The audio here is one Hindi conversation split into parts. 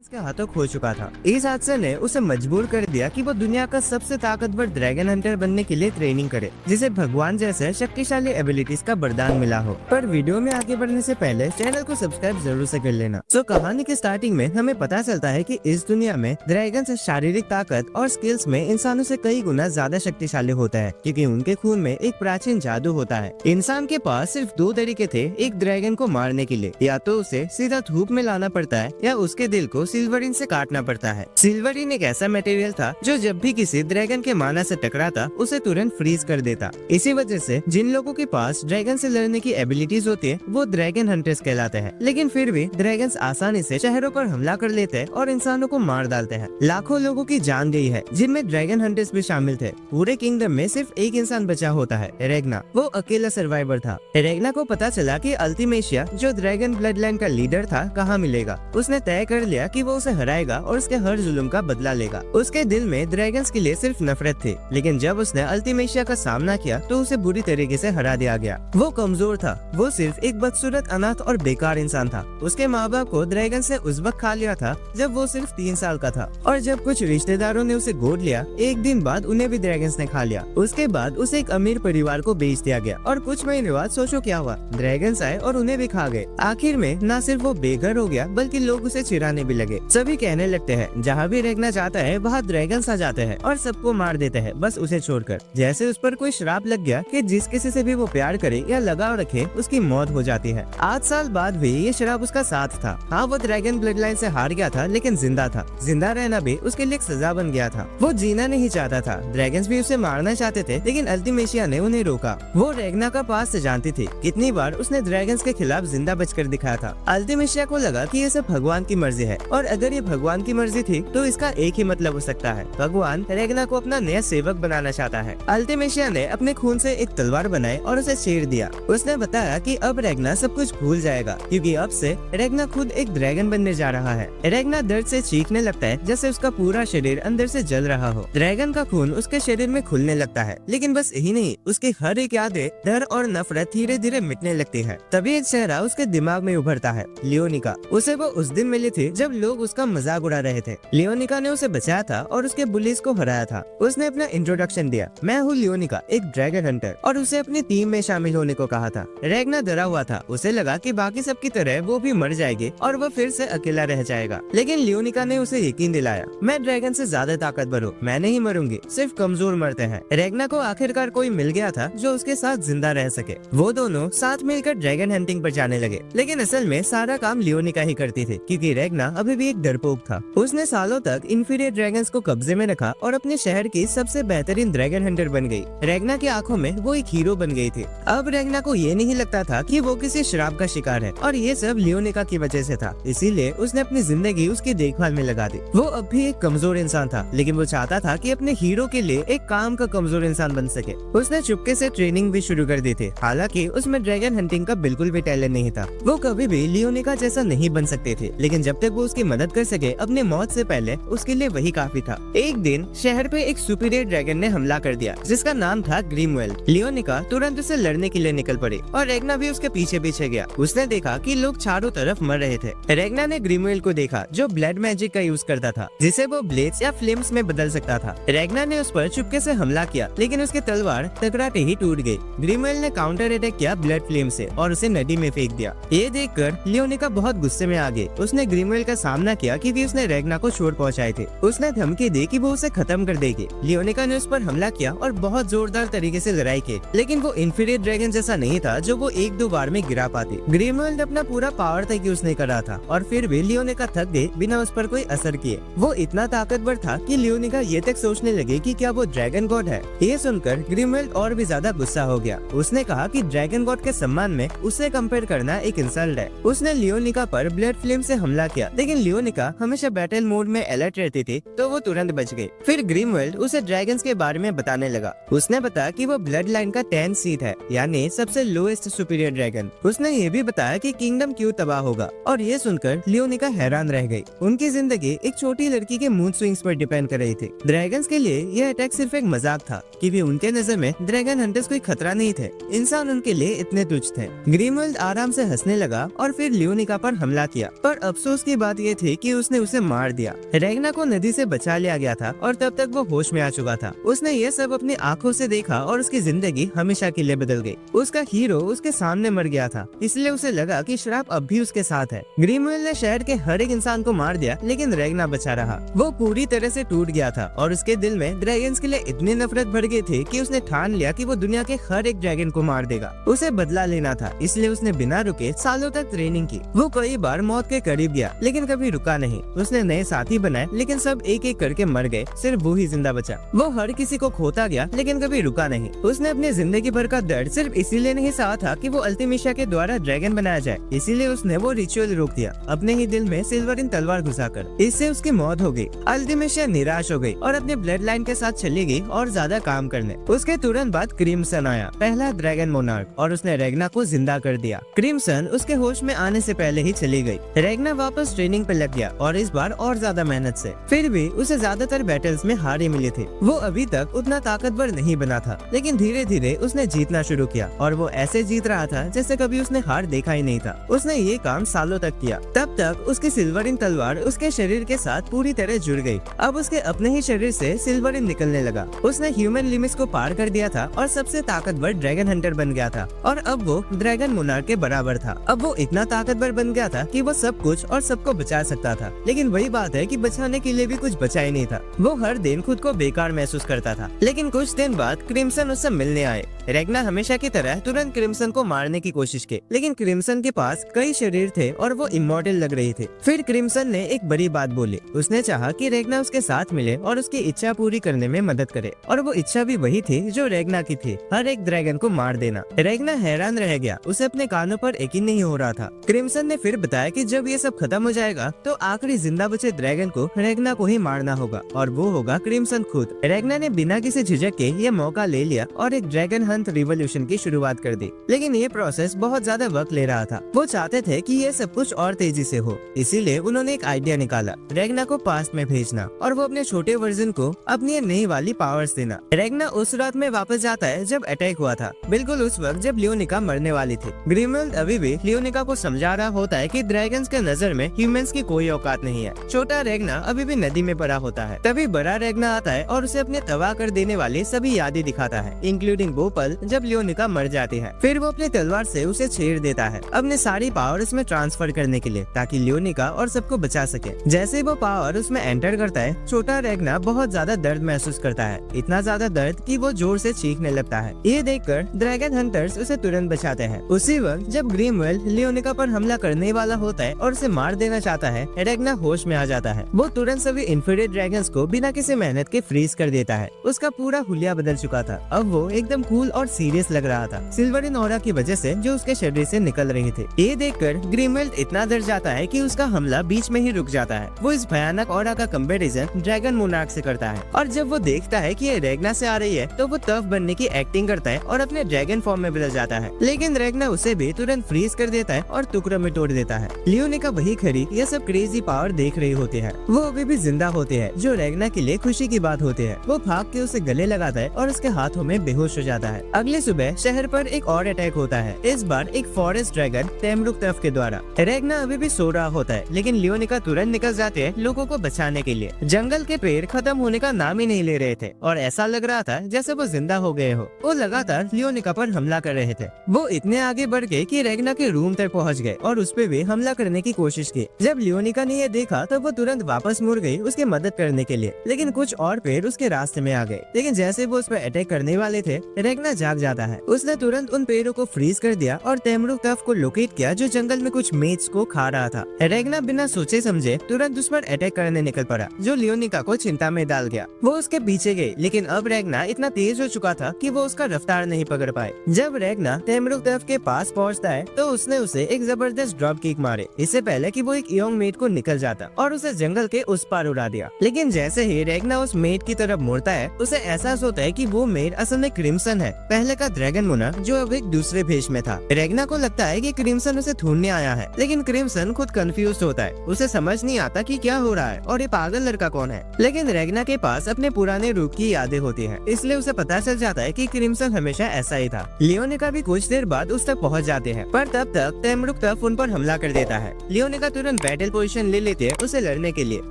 उसके हाथों खो चुका था। इस हादसे ने उसे मजबूर कर दिया कि वो दुनिया का सबसे ताकतवर ड्रैगन हंटर बनने के लिए ट्रेनिंग करे, जिसे भगवान जैसे शक्तिशाली एबिलिटीज का वरदान मिला हो। पर वीडियो में आगे बढ़ने से पहले चैनल को सब्सक्राइब जरूर से कर लेना। तो कहानी की स्टार्टिंग में हमें पता चलता है कि इस दुनिया में ड्रैगन से शारीरिक ताकत और स्किल्स में इंसानों से कई गुना ज्यादा शक्तिशाली होता है, क्योंकि उनके खून में एक प्राचीन जादू होता है। इंसान के पास सिर्फ दो तरीके थे एक ड्रैगन को मारने के लिए, या तो उसे सीधा धूप में लाना पड़ता है या उसके दिल को सिल्वरिन से काटना पड़ता है। सिल्वरिन एक ऐसा मटेरियल था जो जब भी किसी ड्रैगन के माना से टकराता उसे तुरंत फ्रीज कर देता। इसी वजह से जिन लोगों के पास ड्रैगन से लड़ने की एबिलिटीज होती है वो ड्रैगन हंटर्स कहलाते हैं। लेकिन फिर भी ड्रैगन्स आसानी से शहरों पर हमला कर लेते हैं और इंसानों को मार डालते हैं। लाखों लोगों की जान गई है, जिनमें ड्रैगन हंटर्स भी शामिल थे। पूरे किंगडम में सिर्फ एक इंसान बचा होता है, रेगना। वो अकेला सर्वाइवर था। रेगना को पता चला कि अल्टीमेशिया, जो ड्रैगन ब्लड लाइन का लीडर था, कहाँ मिलेगा। उसने तय कर लिया कि वो उसे हराएगा और उसके हर जुल्म का बदला लेगा। उसके दिल में ड्रैगन्स के लिए सिर्फ नफरत थी, लेकिन जब उसने अल्टीमेशिया का सामना किया तो उसे बुरी तरीके से हरा दिया गया। वो कमजोर था, वो सिर्फ एक बदसूरत, अनाथ और बेकार इंसान था। उसके माँ बाप को ड्रैगन से उस वक्त खा लिया था जब वो सिर्फ 3 साल का था, और जब कुछ रिश्तेदारों ने उसे गोद लिया, एक दिन बाद उन्हें भी ड्रैगन्स ने खा लिया। उसके बाद उसे एक अमीर परिवार को बेच दिया गया, और कुछ महीने बाद सोचो क्या हुआ, ड्रैगन्स आए और उन्हें भी खा गए। आखिर में न सिर्फ वो बेघर हो गया, बल्कि लोग उसे चिढ़ाने भी लगे। सभी कहने लगते हैं जहाँ भी रेगना जाता है वहाँ ड्रैगन्स आ जाते हैं और सबको मार देते हैं, बस उसे छोड़कर। जैसे उस पर कोई श्राप लग गया कि जिस किसी से भी वो प्यार करे या लगाव रखे उसकी मौत हो जाती है। 8 साल बाद भी ये श्राप उसका साथ था। हाँ, वो ड्रैगन ब्लड लाइन से हार गया था, लेकिन जिंदा था। जिंदा रहना भी उसके लिए एक सजा बन गया था। वो जीना नहीं चाहता था। ड्रैगन्स भी उसे मारना चाहते थे, लेकिन अल्टीमेशिया ने उन्हें रोका। वो रेगना का पास से जानती थी। कितनी बार उसने ड्रैगन्स के खिलाफ जिंदा बचकर दिखाया था। अल्टीमेशिया को लगा कि ये सब भगवान की मर्जी है, और अगर ये भगवान की मर्जी थी तो इसका एक ही मतलब हो सकता है, भगवान रेगना को अपना नया सेवक बनाना चाहता है। अल्टीमेशिया ने अपने खून से एक तलवार बनाई और उसे चीर दिया। उसने बताया कि अब रेगना सब कुछ भूल जाएगा, क्योंकि अब से रेगना खुद एक ड्रैगन बनने जा रहा है। रेगना दर्द से चीखने लगता है, जैसे उसका पूरा शरीर अंदर से जल रहा हो। ड्रैगन का खून उसके शरीर में खुलने लगता है, लेकिन बस यही नहीं, उसकी हर एक यादें, डर और नफरत धीरे धीरे मिटने लगती है। तभी एक चेहरा उसके दिमाग में उभरता है, लियोनिका। उसे वो उस दिन मिली थी जब लोग उसका मजाक उड़ा रहे थे। लियोनिका ने उसे बचाया था और उसके बुलीज को हराया था। उसने अपना इंट्रोडक्शन दिया, मैं हूँ लियोनिका, एक ड्रैगन हंटर, और उसे अपनी टीम में शामिल होने को कहा था। रेगना डरा हुआ था। उसे लगा कि बाकी सब की तरह वो भी मर जाएगी और वो फिर से अकेला रह जाएगा, लेकिन लियोनिका ने उसे यकीन दिलाया, मैं ड्रैगन से ज्यादा ताकतवर हूँ, मैं नहीं मरूंगी, सिर्फ कमजोर मरते हैं। रेगना को आखिरकार कोई मिल गया था जो उसके साथ जिंदा रह सके। वो दोनों साथ मिलकर ड्रैगन हंटिंग पर जाने लगे, लेकिन असल में सारा काम लियोनिका ही करती थी, क्योंकि रेगना अभी भी एक डरपोक था। उसने सालों तक इंफीरियर ड्रैगन्स को कब्जे में रखा और अपने शहर की सबसे बेहतरीन ड्रैगन हंटर बन गई। रेगना की आंखों में वो एक हीरो बन गई थी। अब रेगना को ये नहीं लगता था कि वो किसी शराब का शिकार है, और ये सब लियोनिका की वजह से था। इसीलिए उसने अपनी जिंदगी उसकी देखभाल में लगा दी। वो अब भी एक कमजोर इंसान था, लेकिन वो चाहता था कि अपने हीरो के लिए एक काम का कमजोर इंसान बन सके। उसने चुपके से ट्रेनिंग भी शुरू कर दी थी। हालांकि उसमें ड्रैगन हंटिंग का बिल्कुल भी टैलेंट नहीं था। वो कभी भी लियोनिका जैसा नहीं बन सकते थे, लेकिन जब तक वो उसकी मदद कर सके अपने मौत से पहले, उसके लिए वही काफी था। एक दिन शहर पे एक सुपीरियर ड्रैगन ने हमला कर दिया, जिसका नाम था ग्रीमवेल। लियोनिका तुरंत उसे लड़ने के लिए निकल पड़ी, और रेगना भी उसके पीछे पीछे गया। उसने देखा कि लोग चारों तरफ मर रहे थे। रेगना ने ग्रीमवेल को देखा, जो ब्लड मैजिक का यूज करता था, जिसे वो ब्लेड्स या फ्लेम्स में बदल सकता था। रेगना ने उस पर चुपके से हमला किया, लेकिन उसकी तलवार टकराते ही टूट गई। ग्रीमवेल ने काउंटर अटैक किया ब्लड फ्लेम से और उसे नदी में फेंक दिया। ये देखकर लियोनिका बहुत गुस्से में आ गई। उसने ग्रीमवेल का सामना किया, क्योंकि उसने रेगना को चोट पहुंचाई थी। उसने धमकी दी कि वो उसे खत्म कर देगी। लियोनिका ने उस पर हमला किया और बहुत जोरदार तरीके से लड़ाई की, लेकिन वो इंफीरियर ड्रैगन जैसा नहीं था जो वो 1-2 बार में गिरा पाती। ग्रीमवेल ने अपना पूरा पावर तक यूज नहीं करा था, और फिर भी लियोनिका थक गई बिना उस पर कोई असर किए। वो इतना ताकतवर था कि लियोनिका ये तक सोचने लगी कि क्या वो ड्रैगन गॉड है। ये सुनकर ग्रीमवेल और भी ज्यादा गुस्सा हो गया। उसने कहा कि ड्रैगन गॉड के सम्मान में उसे कंपेयर करना एक इंसल्ट है। उसने लियोनिका पर ब्लड फ्लेम से हमला किया, लेकिन लियोनिका हमेशा बैटल मोड में अलर्ट रहती थी, तो वो तुरंत बच गई। फिर ग्रीमवेल उसे ड्रैगन्स के बारे में बताने लगा। उसने बताया कि वो ब्लड लाइन का 10th सीट है, यानी सबसे लोएस्ट सुपीरियर ड्रैगन। उसने ये भी बताया कि किंगडम क्यों तबाह होगा, और ये सुनकर लियोनिका हैरान रह गई। उनकी जिंदगी एक छोटी लड़की के मूड स्विंग्स पर डिपेंड कर रही थी। ड्रैगन्स के लिए यह अटैक सिर्फ एक मजाक था, क्योंकि उनके नजर में ड्रैगन हंटर्स कोई खतरा नहीं थे। इंसान उनके लिए इतने तुच्छ थे। ग्रीमवेल आराम से हंसने लगा और फिर लियोनिका पर हमला किया। पर अफसोस की बात यह ये थी कि उसने उसे मार दिया। रेगना को नदी से बचा लिया गया था और तब तक वो होश में आ चुका था। उसने ये सब अपनी आंखों से देखा और उसकी जिंदगी हमेशा के लिए बदल गई। उसका हीरो उसके सामने मर गया था, इसलिए उसे लगा कि श्राप अब भी उसके साथ है। ग्रिमवेल ने शहर के हर एक इंसान को मार दिया, लेकिन रेगना बचा रहा। वो पूरी तरह से टूट गया था और उसके दिल में ड्रैगन्स के लिए इतनी नफरत भर गई थी कि उसने ठान लिया कि वो दुनिया के हर एक ड्रैगन को मार देगा। उसे बदला लेना था, इसलिए उसने बिना रुके सालों तक ट्रेनिंग की। वो कई बार मौत के करीब गया, लेकिन कभी रुका नहीं। उसने नए साथी बनाए, लेकिन सब एक एक करके मर गए, सिर्फ वो ही जिंदा बचा। वो हर किसी को खोता गया, लेकिन कभी रुका नहीं। उसने अपनी जिंदगी भर का दर्द सिर्फ इसीलिए नहीं सहा था कि वो अल्तिमिशा के द्वारा ड्रैगन बनाया जाए, इसीलिए उसने वो रिचुअल रोक दिया, अपने ही दिल में सिल्वरिन तलवार घुसाकर। इससे उसकी मौत हो गई। अल्तिमिशा निराश हो गई और अपने ब्लड लाइन के साथ चली गई और ज्यादा काम करने। उसके तुरंत बाद क्रिम्सन आया, पहला ड्रैगन मोनार्क, और उसने रेगना को जिंदा कर दिया। क्रिम्सन उसके होश में आने से पहले ही चली गई। रेगना वापस ट्रेनिंग पे लग गया और इस बार और ज्यादा मेहनत से। फिर भी उसे ज्यादातर बैटल्स में हार ही मिली थी। वो अभी तक उतना ताकतवर नहीं बना था, लेकिन धीरे धीरे उसने जीतना शुरू किया और वो ऐसे जीत रहा था जैसे कभी उसने हार देखा ही नहीं था। उसने ये काम सालों तक किया। तब तक उसकी सिल्वरिन तलवार उसके शरीर के साथ पूरी तरह जुड़ गई। अब उसके अपने ही शरीर से सिल्वरिन निकलने लगा। उसने ह्यूमन लिमिट्स को पार कर दिया था और सबसे ताकतवर ड्रैगन हंटर बन गया था और अब वो ड्रैगन मोनार्क के बराबर था। अब वो इतना ताकतवर बन गया था कि वो सब कुछ और सबको बचा सकता था, लेकिन वही बात है कि बचाने के लिए भी कुछ बचा ही नहीं था। वो हर दिन खुद को बेकार महसूस करता था। लेकिन कुछ दिन बाद क्रिम्सन उससे मिलने आए। रेगना हमेशा की तरह तुरंत क्रिम्सन को मारने की कोशिश की, लेकिन क्रिम्सन के पास कई शरीर थे और वो इमॉर्टल लग रही थी। फिर क्रिम्सन ने एक बड़ी बात बोली। उसने चाहा कि रेगना उसके साथ मिले और उसकी इच्छा पूरी करने में मदद करे, और वो इच्छा भी वही थी जो रेगना की थी, हर एक ड्रैगन को मार देना। रेगना हैरान रह गया, उसे अपने कानों पर यकीन नहीं हो रहा था। क्रिम्सन ने फिर बताया कि जब ये सब खत्म हो जाएगा तो आखिरी जिंदा बचे ड्रैगन को रेगना को ही मारना होगा, और वो होगा क्रिम्सन खुद। रेगना ने बिना किसी झिझक के ये मौका ले लिया और एक ड्रैगन हंट रिवॉल्यूशन की शुरुआत कर दी। लेकिन ये प्रोसेस बहुत ज्यादा वक्त ले रहा था। वो चाहते थे कि ये सब कुछ और तेजी से हो, इसीलिए उन्होंने एक आइडिया निकाला, रेगना को पास्ट में भेजना और वो अपने छोटे वर्जन को अपनी नई वाली पावर्स देना। रेगना उस रात में वापस जाता है जब अटैक हुआ था, बिल्कुल उस वक्त जब लियोनिका मरने वाली थी। ग्रिमवेल्ड अभी भी लियोनिका को समझा रहा होता है कि ड्रैगन्स के नजर में ह्यूमंस की कोई औकात नहीं है। छोटा रेगना अभी भी नदी में पड़ा होता है। तभी बड़ा रेगना आता है और उसे अपने तबाह कर देने वाली सभी यादें दिखाता है, इंक्लूडिंग वो पल जब लियोनिका मर जाती है। फिर वो अपनी तलवार से उसे छेड़ देता है अपने सारी पावर उसमें ट्रांसफर करने के लिए, ताकि लियोनिका और सबको बचा सके। जैसे वो पावर उसमें एंटर करता है, छोटा रेगना बहुत ज्यादा दर्द महसूस करता है, इतना ज्यादा दर्द कि वो जोर से चीखने लगता है। ये देखकर ड्रैगन हंटर्स उसे तुरंत बचाते हैं। उसी वक्त जब ग्रिमवेल्ड लियोनिका पर हमला करने वाला होता है और उसे मार देना चाहता है, रेगना होश में आ जाता है। वो तुरंत सभी इन्फीरियर ड्रैगन्स को बिना किसी मेहनत के फ्रीज कर देता है। उसका पूरा हुलिया बदल चुका था। अब वो एकदम कूल और सीरियस लग रहा था, सिल्वरिन ऑरा की वजह से जो उसके शरीर से निकल रही थी। ये देखकर ग्रिमवेल्ड इतना डर जाता है कि उसका हमला बीच में ही रुक जाता है। वो इस भयानक ऑरा का कंपैरिजन ड्रैगन मोनार्क से करता है, और जब वो देखता है कि ये रेगना से आ रही है तो वो टफ बनने की एक्टिंग करता है और अपने ड्रैगन फॉर्म में बदल जाता है। लेकिन रेगना उसे भी तुरंत फ्रीज कर देता है और टुकड़ों में तोड़ देता है। लियोनिका वही खड़ी ये सब क्रेजी पावर देख रही होती है। वो अभी भी जिंदा होते हैं, जो रेगना के लिए खुशी की बात होती है। वो भाग के उसे गले लगाता है और उसके हाथों में बेहोश हो जाता है। अगले सुबह शहर पर एक और अटैक होता है, इस बार एक फॉरेस्ट ड्रैगन तेमरुक तफ के द्वारा। रेगना अभी भी सो रहा होता है, लेकिन लियोनिका तुरंत निकल जाते हैं लोगों को बचाने के लिए। जंगल के पेड़ खत्म होने का नाम ही नहीं ले रहे थे और ऐसा लग रहा था जैसे वो जिंदा हो गए हो। वो लगातार लियोनिका पर हमला कर रहे थे। वो इतने आगे बढ़ गए कि रेगना के रूम तक पहुंच गए और उस पे भी हमला करने की कोशिश की। जब लियोनिका ने ये देखा तो वो तुरंत वापस मुड़ गई उसकी मदद करने के लिए, लेकिन कुछ और पेड़ उसके रास्ते में आ गए। लेकिन जैसे वो उस पर अटैक करने वाले थे, रेगना जाग जाता है। उसने तुरंत उन पेड़ों को फ्रीज कर दिया और तेमरुक तफ को लोकेट किया जो जंगल में कुछ मेज को खा रहा था। रेगना बिना सोचे समझे तुरंत उस पर अटैक करने निकल पड़ा, जो लियोनिका को चिंता में डाल गया। वो उसके पीछे गई, लेकिन अब रेगना इतना तेज हो चुका था कि वो उसका रफ्तार नहीं पकड़ पाए। जब रेगना तेमरुक तफ के पास पहुंचता है तो उसने उसे एक जबरदस्त ड्रॉप किक मारे, इससे पहले कि वो एक यंग मेट को निकल जाता, और उसे जंगल के उस पार उड़ा दिया। लेकिन जैसे ही रेगना उस मेट की तरफ मुड़ता है, उसे एहसास होता है कि वो मेट असल में क्रिम्सन है, पहले का ड्रैगन मोनार्क जो अब एक दूसरे भेष में था। रेगना को लगता है कि क्रिम्सन उसे ढूंढने आया है, लेकिन क्रिम्सन खुद कंफ्यूज होता है। उसे समझ नहीं आता कि क्या हो रहा है और ये पागल लड़का कौन है। लेकिन रेगना के पास अपने पुराने रूप की यादें होती हैं, इसलिए उसे पता चल जाता है कि क्रिम्सन हमेशा ऐसा ही था। लियोनिका भी कुछ देर बाद उस तक पहुंच जाते हैं, पर तब तक तेमरुक उन पर हमला कर देता है। लियोनिका तुरंत बैटल पोजीशन ले लेते हैं उसे लड़ने के लिए,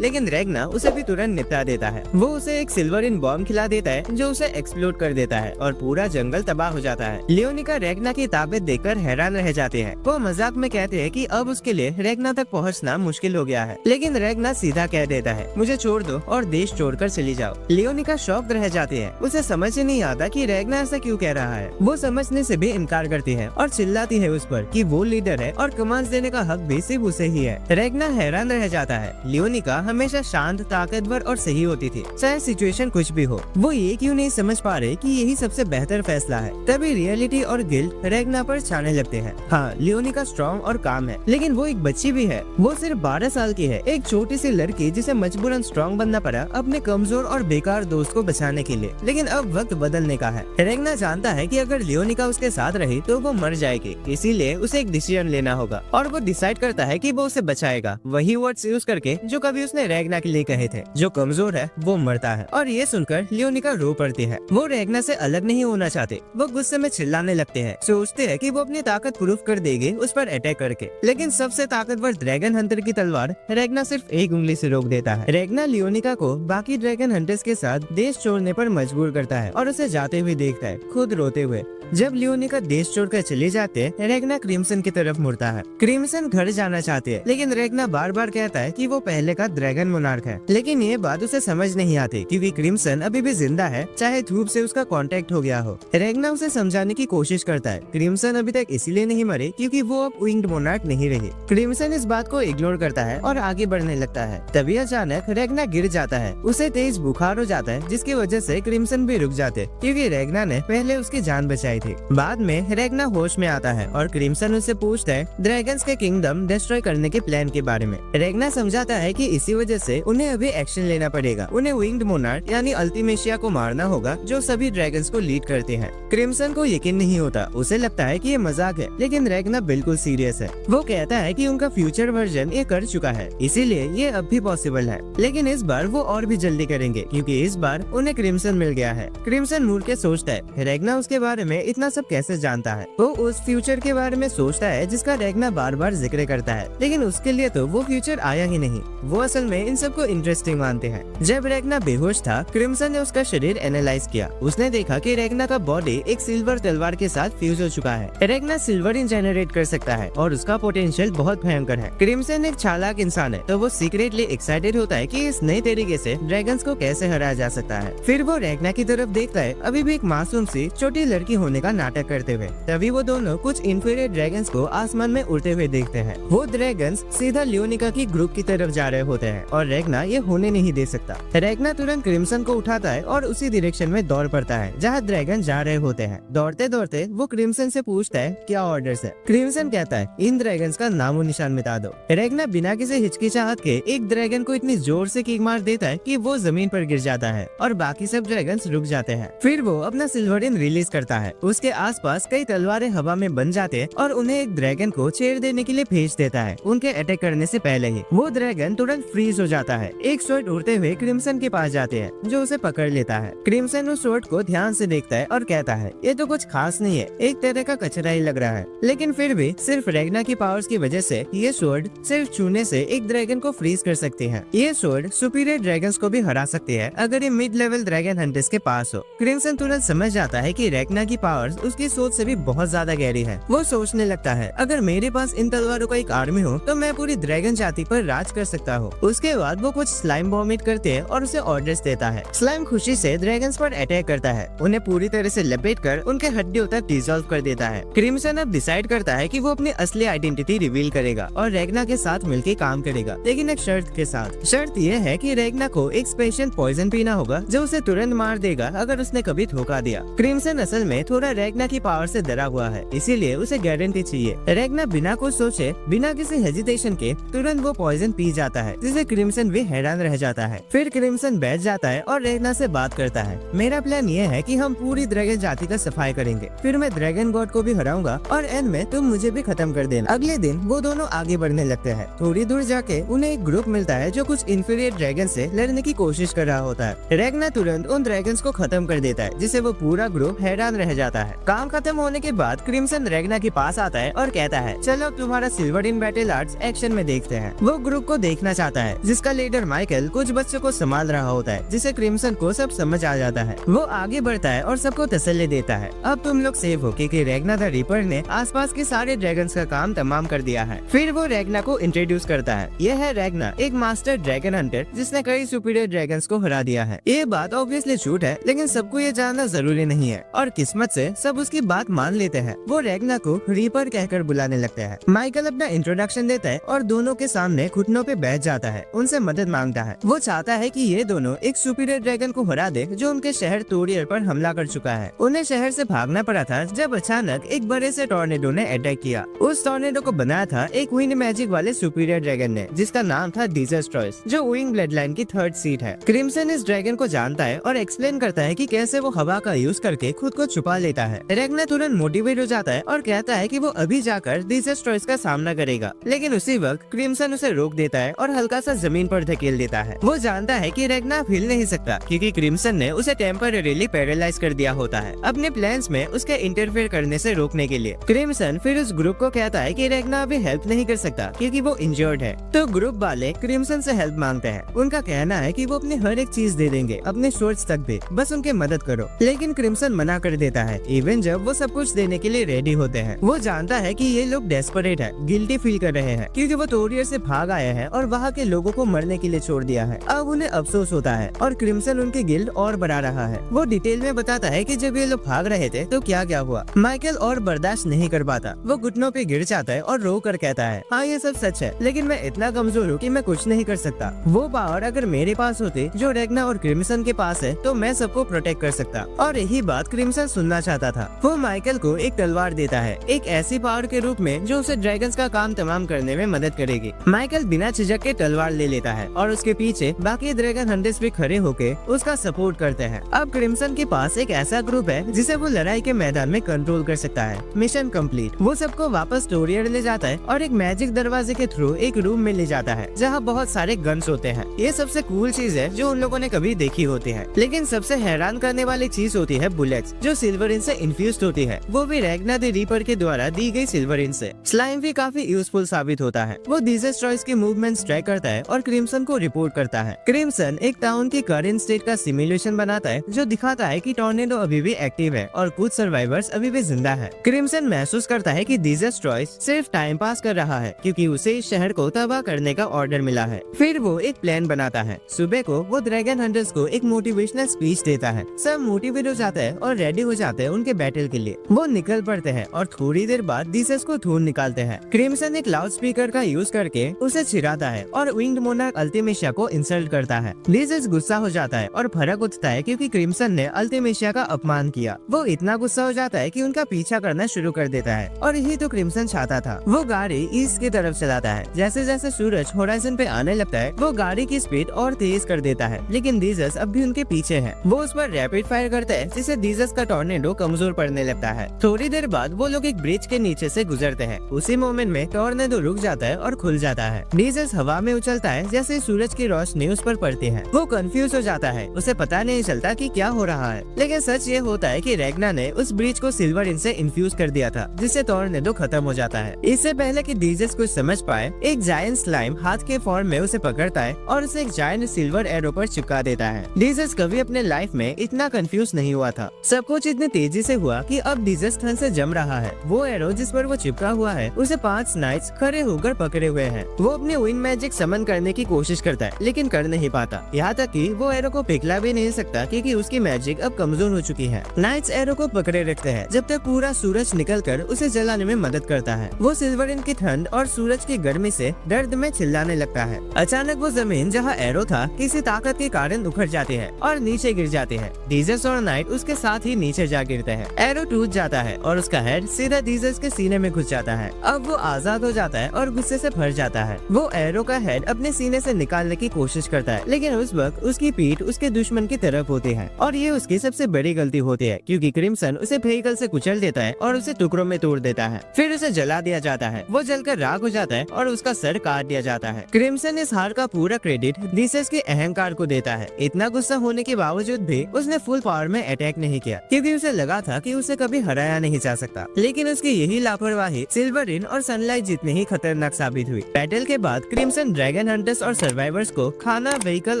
लेकिन रेगना उसे भी तुरंत निपटा देता है। वो उसे एक सिल्वर इन बॉम्ब खिला देता है जो उसे एक्सप्लोड कर देता है और पूरा जंगल तबाह हो जाता है। लियोनिका रेगना की ताकत देखकर हैरान रह जाते हैं। वो मजाक में कहते हैं कि अब उसके लिए रेगना तक पहुंचना मुश्किल हो गया है, लेकिन रेगना सीधा कह देता है मुझे छोड़ दो और देश छोड़कर चली जाओ। लियोनिका शॉक रह जाती है, उसे समझ ही नहीं आता कि रेगना ऐसा क्यों कह रहा है। वो समझने से भी इनकार करती है और चिल्लाती है उस पर कि वो लीडर है और कमांड देने का हक भी सिर्फ उसे ही है। रेगना हैरान रह जाता है। लियोनिका हमेशा शांत, ताकतवर और सही होती थी, चाहे सिचुएशन कुछ भी हो। वो ये क्यों नहीं समझ पा रहे कि यही सबसे बेहतर फैसला है। तभी रियलिटी और गिल्ट रेगना पर छाने लगते हैं। हाँ, लियोनिका स्ट्रॉन्ग और काम है, लेकिन वो एक बच्ची भी है। वो सिर्फ 12 साल की है, एक छोटी सी लड़की जिसे मजबूरन स्ट्रॉन्ग बनना पड़ा अपने कमजोर और बेकार दोस्त को बचाने के लिए। लेकिन अब वक्त बदलने का है। रेगना जानता है कि अगर लियोनिका उसके साथ रही तो वो मर जाएगी, इसीलिए उसे एक डिसीजन लेना होगा और वो डिसाइड करता है कि वो उसे बचाएगा, वही वर्ड्स यूज करके जो कभी उसने रेगना के लिए कहे थे। जो कमजोर है वो मरता है। और ये सुनकर लियोनिका रो पड़ती है। वो रेगना से अलग नहीं होना चाहते। वो गुस्से में चिल्लाने लगते हैं, सोचते हैं कि वो अपनी ताकत प्रूफ कर देंगे उस पर अटैक करके। लेकिन सबसे ताकतवर ड्रैगन हंटर की तलवार रेगना सिर्फ एक उंगली से रोक देता है। रेगना लियोनिका को बाकी ड्रैगन हंटर्स के साथ देश छोड़ने पर मजबूर करता है और उसे जाते हुए देखता है, खुद रोते हुए। जब लियोनिका देश छोड़कर चले जाते हैं, रेगना क्रिम्सन की तरफ मुड़ता है। क्रिम्सन घर जाना चाहते हैं, लेकिन रेगना बार बार कहता है कि वो पहले का ड्रैगन मोनार्क है। लेकिन ये बात उसे समझ नहीं आती क्योंकि क्रिम्सन अभी भी जिंदा है, चाहे धूप से उसका कांटेक्ट हो गया हो। रेगना उसे समझाने की कोशिश करता है। क्रिम्सन अभी तक इसीलिए नहीं मरे क्योंकि वो अब विंग्ड मोनार्क नहीं रही। क्रिम्सन इस बात को इग्नोर करता है और आगे बढ़ने लगता है। तभी अचानक रेगना गिर जाता है। उसे तेज बुखार हो जाता है, जिसकी वजह से क्रिम्सन भी रुक जाते क्योंकि रेगना ने पहले उसकी जान बचाई थी। बाद में रेगना होश में आता है और क्रिम्सन उससे पूछता है ड्रैगन्स के किंगडम डिस्ट्रॉय करने के प्लान के बारे में। रेगना समझाता है कि इसी वजह से उन्हें अभी एक्शन लेना पड़ेगा। उन्हें विंग्ड मोनार्क यानी अल्टीमेशिया को मारना होगा जो सभी ड्रैगन्स को लीड करते हैं। क्रिम्सन को यकीन नहीं होता, उसे लगता है कि ये मजाक है, लेकिन रेगना बिल्कुल सीरियस है। वो कहता है कि उनका फ्यूचर वर्जन ये कर चुका है, इसीलिए ये अब भी पॉसिबल है। लेकिन इस बार वो और भी जल्दी करेंगे क्योंकि इस बार उन्हें क्रिम्सन मिल गया है। क्रिम्सन मुड़ के सोचता है रेगना उसके बारे में इतना सब कैसे जानता है। वो उस फ्यूचर के बारे में सोचता है जिसका रेगना बार बार जिक्र करता है, लेकिन उसके लिए तो वो फ्यूचर आया ही नहीं। वो असल में इन सबको इंटरेस्टिंग मानते हैं। जब रेगना बेहोश था, क्रिम्सन ने उसका शरीर एनालाइज किया। उसने देखा कि रेगना का बॉडी एक सिल्वर तलवार के साथ फ्यूज हो चुका है। रेगना सिल्वर इन जनरेट कर सकता है और उसका पोटेंशियल बहुत भयंकर है। क्रिम्सन एक चालाक इंसान है, तो वो सीक्रेटली एक्साइटेड होता है कि इस नए तरीके से ड्रैगन्स को कैसे हराया जा सकता है। फिर वो रेगना की तरफ देखता है, अभी भी एक मासूम सी छोटी लड़की होने का नाटक करते हुए। तभी वो दोनों कुछ इंफीरियर ड्रैगन्स को आसमान में उड़ते हुए देखते हैं। वो ड्रैगन्स सीधा लियोनिका की ग्रुप की तरफ जा रहे होते हैं और रेगना ये होने नहीं दे सकता। रेगना तुरंत क्रिम्सन को उठाता है और उसी डायरेक्शन में दौड़ पड़ता है जहाँ ड्रैगन जा रहे होते हैं। दौड़ते दौड़ते वो क्रिम्सन से पूछता है क्या ऑर्डर्स है। क्रिम्सन कहता है इन ड्रैगन्स का नामो निशान मिटा दो। रेगना बिना किसी हिचकिचाहट के एक ड्रैगन को इतनी जोर से किक मार देता है कि वो जमीन पर गिर जाता है और बाकी सब ड्रैगन्स रुक जाते हैं। फिर वो अपना सिल्वरिन रिलीज करता है। उसके आसपास कई तलवारें हवा में बन जाते हैं और उन्हें एक ड्रैगन को छेड़ देने के लिए भेज देता है। उनके अटैक करने से पहले ही वो ड्रैगन तुरंत फ्रीज हो जाता है। एक स्वॉर्ड उड़ते हुए क्रिम्सन के पास जाते हैं जो उसे पकड़ लेता है। क्रिम्सन उस स्वॉर्ड को ध्यान से देखता है और कहता है ये तो कुछ खास नहीं है, एक तरह का कचरा ही लग रहा है। लेकिन फिर भी सिर्फ रेगना की पावर्स की वजह से ये स्वॉर्ड सिर्फ छूने से एक ड्रैगन को फ्रीज कर सकते हैं। ये स्वॉर्ड सुपीरियर ड्रैगन्स को भी हरा सकते हैं अगर ये मिड लेवल ड्रैगन हंटर्स के पास हो। क्रिम्सन तुरंत समझ जाता है कि रेगना की पावर्स उसकी सोच से भी बहुत ज्यादा गहरी है। वो सोचने लगता है अगर मेरे पास इन तलवारों का एक आर्मी हो तो मैं पूरी ड्रैगन जाति पर राज कर सकता हूँ। उसके बाद वो कुछ स्लाइम वॉमिट करते हैं और उसे ऑर्डर्स देता है। स्लाइम खुशी से ड्रैगन्स पर अटैक करता है, उन्हें पूरी तरह से लपेटकर उनके हड्डियों तक डिसॉल्व कर देता है। क्रिम्सन अब डिसाइड करता है कि वो अपनी असली आइडेंटिटी रिवील करेगा और रेगना के साथ मिलकर काम करेगा, लेकिन एक शर्त के साथ। शर्त ये है कि रेगना को एक स्पेशल पॉइजन पीना होगा जो उसे तुरंत मार देगा अगर उसने कभी धोखा दिया। क्रिम्सन असल में थोड़ा थोड़ा रेगना की पावर से डरा हुआ है, इसीलिए उसे गारंटी चाहिए। रेगना बिना कुछ सोचे, बिना किसी हेजिटेशन के तुरंत वो पॉइजन पी जाता है, जिसे क्रिम्सन भी हैरान रह जाता है। फिर क्रिम्सन बैठ जाता है और रेगना से बात करता है। मेरा प्लान ये है कि हम पूरी ड्रैगन जाति का सफाई करेंगे, फिर मैं ड्रैगन गॉड को भी हराऊंगा और एंड में तुम मुझे भी खत्म कर देना। अगले दिन वो दोनों आगे बढ़ने लगते हैं। थोड़ी दूर जाके उन्हें एक ग्रुप मिलता है जो कुछ इंफीरियर ड्रैगन से लड़ने की कोशिश कर रहा होता है। रेगना तुरंत उन ड्रैगन्स को खत्म कर देता है, जिसे वो पूरा ग्रुप हैरान रह जाता है। काम खत्म होने के बाद क्रिम्सन रेगना के पास आता है और कहता है, चलो तुम्हारा silver in battle arts action में देखते हैं। वो ग्रुप को देखना चाहता है, जिसका लीडर माइकल कुछ बच्चों को संभाल रहा होता है, जिसे क्रिम्सन को सब समझ आ जाता है। वो आगे बढ़ता है और सबको तसल्ली देता है, अब तुम लोग सेफ हो क्योंकि रेगना द रिपर ने आसपास के सारे ड्रैगन्स का काम तमाम कर दिया है। फिर वो रेगना को इंट्रोड्यूस करता है। यह है रेगना, एक मास्टर ड्रैगन हंटर जिसने कई सुपीरियर ड्रैगन्स को हरा दिया है। ये बात ऑब्वियसली झूठ है, लेकिन सबको ये जानना जरूरी नहीं है और किस्मत से सब उसकी बात मान लेते हैं। वो रेगना को रीपर कहकर बुलाने लगते हैं। माइकल अपना इंट्रोडक्शन देता है और दोनों के सामने घुटनों पे बैठ जाता है, उनसे मदद मांगता है। वो चाहता है कि ये दोनों एक सुपीरियर ड्रैगन को हरा दे जो उनके शहर तोरियर पर हमला कर चुका है। उन्हें शहर से भागना पड़ा था जब अचानक एक बड़े से टॉर्नेडो ने अटैक किया। उस टॉर्नेडो को बनाया था एक विंड मैजिक वाले सुपीरियर ड्रैगन ने, जिसका नाम था डिजास्ट्रॉयस, जो विंग ब्लडलाइन की 3rd सीट है। क्रिम्सन इस ड्रैगन को जानता है और एक्सप्लेन करता है कि कैसे वो हवा का यूज करके खुद को छुपा लेता है। रेगना तुरंत मोटिवेट हो जाता है और कहता है कि वो अभी जाकर डिजास्ट्रॉयस का सामना करेगा, लेकिन उसी वक्त क्रिम्सन उसे रोक देता है और हल्का सा जमीन पर धकेल देता है। वो जानता है कि रेगना हिल नहीं सकता क्योंकि क्रिम्सन ने उसे टेम्परेरीली पैरालाइज कर दिया होता है, अपने प्लान्स में उसके इंटरफेयर करने से रोकने के लिए। क्रिम्सन फिर उस ग्रुप को कहता है कि रेगना अभी हेल्प नहीं कर सकता क्योंकि वो इंजर्ड है। तो ग्रुप वाले क्रिम्सन से हेल्प मांगते हैं। उनका कहना है कि वो अपनी हर एक चीज दे देंगे, अपने शॉर्ट्स तक भी, बस उनके मदद करो। लेकिन क्रिम्सन मना कर देता है, इवन जब वो सब कुछ देने के लिए रेडी होते हैं। वो जानता है कि ये लोग डेस्परेट है, गिल्टी फील कर रहे हैं क्योंकि वो तोरियर से भाग आए हैं और वहाँ के लोगों को मरने के लिए छोड़ दिया है। अब उन्हें अफसोस होता है और क्रिम्सन उनकी गिल्ट और बढ़ा रहा है। वो डिटेल में बताता है कि जब ये लोग भाग रहे थे तो क्या क्या हुआ। माइकल और बर्दाश्त नहीं कर पाता, वो घुटनों पे गिर जाता है और रो कर कहता है, हाँ ये सब सच है, लेकिन मैं इतना कमजोर हूँ कि मैं कुछ नहीं कर सकता। वो पावर अगर मेरे पास होती जो रेगना और क्रिम्सन के पास है तो मैं सबको प्रोटेक्ट कर सकता। और यही बात क्रिम्सन सुनना चाहता था। वो माइकल को एक तलवार देता है, एक ऐसी पावर के रूप में जो उसे ड्रैगन्स का काम तमाम करने में मदद करेगी। माइकल बिना झिझक के तलवार ले लेता है और उसके पीछे बाकी ड्रैगन हंटर्स भी खड़े होके उसका सपोर्ट करते हैं। अब क्रिम्सन के पास एक ऐसा ग्रुप है जिसे वो लड़ाई के मैदान में कंट्रोल कर सकता है। Mission complete. वो सबको वापस टोरियर ले जाता है और एक मैजिक दरवाजे के थ्रू एक रूम में ले जाता है जहाँ बहुत सारे गन्स होते हैं। ये सबसे कूल चीज है जो उन लोगों ने कभी देखी होती है। लेकिन सबसे हैरान करने वाली चीज होती है बुलेट्स, जो सिल्वरिन से इन्फ्यूज होती है, वो भी रेगना द रीपर के द्वारा दी गई सिल्वरिन से। स्लाइम भी काफी यूजफुल साबित होता है। वो डिजास्ट्रॉयस की मूवमेंट्स ट्रैक करता है और क्रिम्सन को रिपोर्ट करता है। क्रिम्सन एक टाउन की करंट स्टेट का सिमुलेशन बनाता है जो दिखाता है कि टॉर्नेडो अभी भी एक्टिव है और कुछ सर्वाइवर्स अभी भी जिंदा है। क्रिम्सन महसूस करता है कि डिजास्ट्रॉयस सिर्फ टाइम पास कर रहा है क्योंकि उसे इस शहर को तबाह करने का ऑर्डर मिला है। फिर वो एक प्लान बनाता है। सुबह को वो ड्रैगन हंटर्स को एक मोटिवेशनल स्पीच देता है। सब मोटिवेट हो जाते हैं और रेडी हो जाते हैं उनके बैटल के लिए। वो निकल पड़ते हैं और थोड़ी देर बाद डिसेस को ढूंढ निकालते हैं। क्रिम्सन एक लाउड स्पीकर का यूज करके उसे चिढ़ाता है और विंग्ड मोनार्क अल्टिमेशिया को इंसल्ट करता है। डिसेस गुस्सा हो जाता है और भड़क उठता है क्योंकि क्रिम्सन ने अल्टिमेशिया का अपमान किया। वो इतना गुस्सा हो जाता है कि उनका पीछा करना शुरू कर देता है और यही तो क्रिम्सन चाहता था। वो गाड़ी ईस्ट की तरफ चलाता है। जैसे जैसे सूरज होराइजन पे आने लगता है वो गाड़ी की स्पीड और तेज कर देता है, लेकिन डीजस अब भी उनके पीछे है। वो उस पर रैपिड फायर करता है जिससे डीजस का टॉर्नेडो कमजोर पड़ने लगता है। थोड़ी देर बाद वो लोग एक ब्रिज के नीचे से गुजरते हैं। उसी मोमेंट में टॉर्नेडो रुक जाता है और खुल जाता है। डीजस हवा में उछलता है जैसे सूरज की रोशनी उस पर पड़ती है। वो कंफ्यूज हो जाता है, उसे पता नहीं चलता कि क्या हो रहा है। लेकिन सच ये होता है कि रेगना ने उस ब्रिज को सिल्वर इन से इन्फ्यूज कर दिया था, जिससे टॉर्नेडो खत्म हो जाता है। इससे पहले कि डीजस कुछ समझ पाए, एक जायंट स्लाइम हाथ के फॉर्म में उसे पकड़ता है और उसे एक जायंट सिल्वर एरो पर चिपका देता है। डीजस कभी अपने लाइफ में इतना कंफ्यूज नहीं हुआ था। सब कुछ इतनी तेजी से हुआ कि अब डीजस ठंड से जम रहा है। वो एरो जिस पर वो चिपका हुआ है उसे 5 नाइट्स खड़े होकर पकड़े हुए हैं। वो अपने विंड मैजिक समन करने की कोशिश करता है लेकिन कर नहीं पाता। यहाँ तक कि वो एरो को पिघला भी नहीं सकता क्योंकि उसकी मैजिक अब कमजोर हो चुकी है। नाइट्स एरो को पकड़े रखते हैं जब तक पूरा सूरज निकलकर उसे जलाने में मदद करता है। वो सिल्वरिन की ठंड और सूरज की गर्मी से दर्द में चिल्लाने लगता है। अचानक वो जमीन जहाँ एरो था किसी ताकत के कारण उखड़ जाती है और नीचे गिर जाती है। डीजस और नाइट उसके साथ ही नीचे जा गिरते हैं। एरो टूट जाता है और उसका हेड सीधा डीजस के सीने में घुस जाता है। अब वो आजाद हो जाता है और गुस्से से भर जाता है। वो एरो का हेड अपने सीने से निकालने की कोशिश करता है, लेकिन उस वक्त उसकी पीठ उसके दुश्मन की तरफ होती है और ये उसकी सबसे बड़ी गलती होती है, क्योंकि क्रिम्सन उसे व्हीकल से कुचल देता है और उसे टुकड़ों में तोड़ देता है। फिर उसे जला दिया जाता है। वो जलकर राख हो जाता है और उसका सर काट दिया जाता है। क्रिम्सन इस हार का पूरा क्रेडिट डीसेस के अहंकार को देता है। इतना गुस्सा होने के बावजूद भी उसने फुल पावर में अटैक नहीं किया, क्योंकि उसे लगा था कि उसे कभी हराया नहीं जा सकता। लेकिन उसकी यही लापरवाही सिल्वरिन और सनलाइट जितनी ही खतरनाक साबित हुई। बैटल के बाद क्रिम्सन ड्रैगन हंटर्स और सर्वाइवर्स को खाना, व्हीकल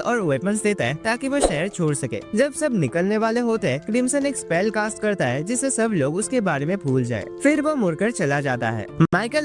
और वेपन्स देता है ताकि वो शहर छोड़ सके। जब सब निकलने वाले होते हैं, क्रिम्सन एक स्पेल कास्ट करता है जिससे सब लोग उसके बारे में भूल जाए। फिर वो मुड़कर चला जाता है। माइकल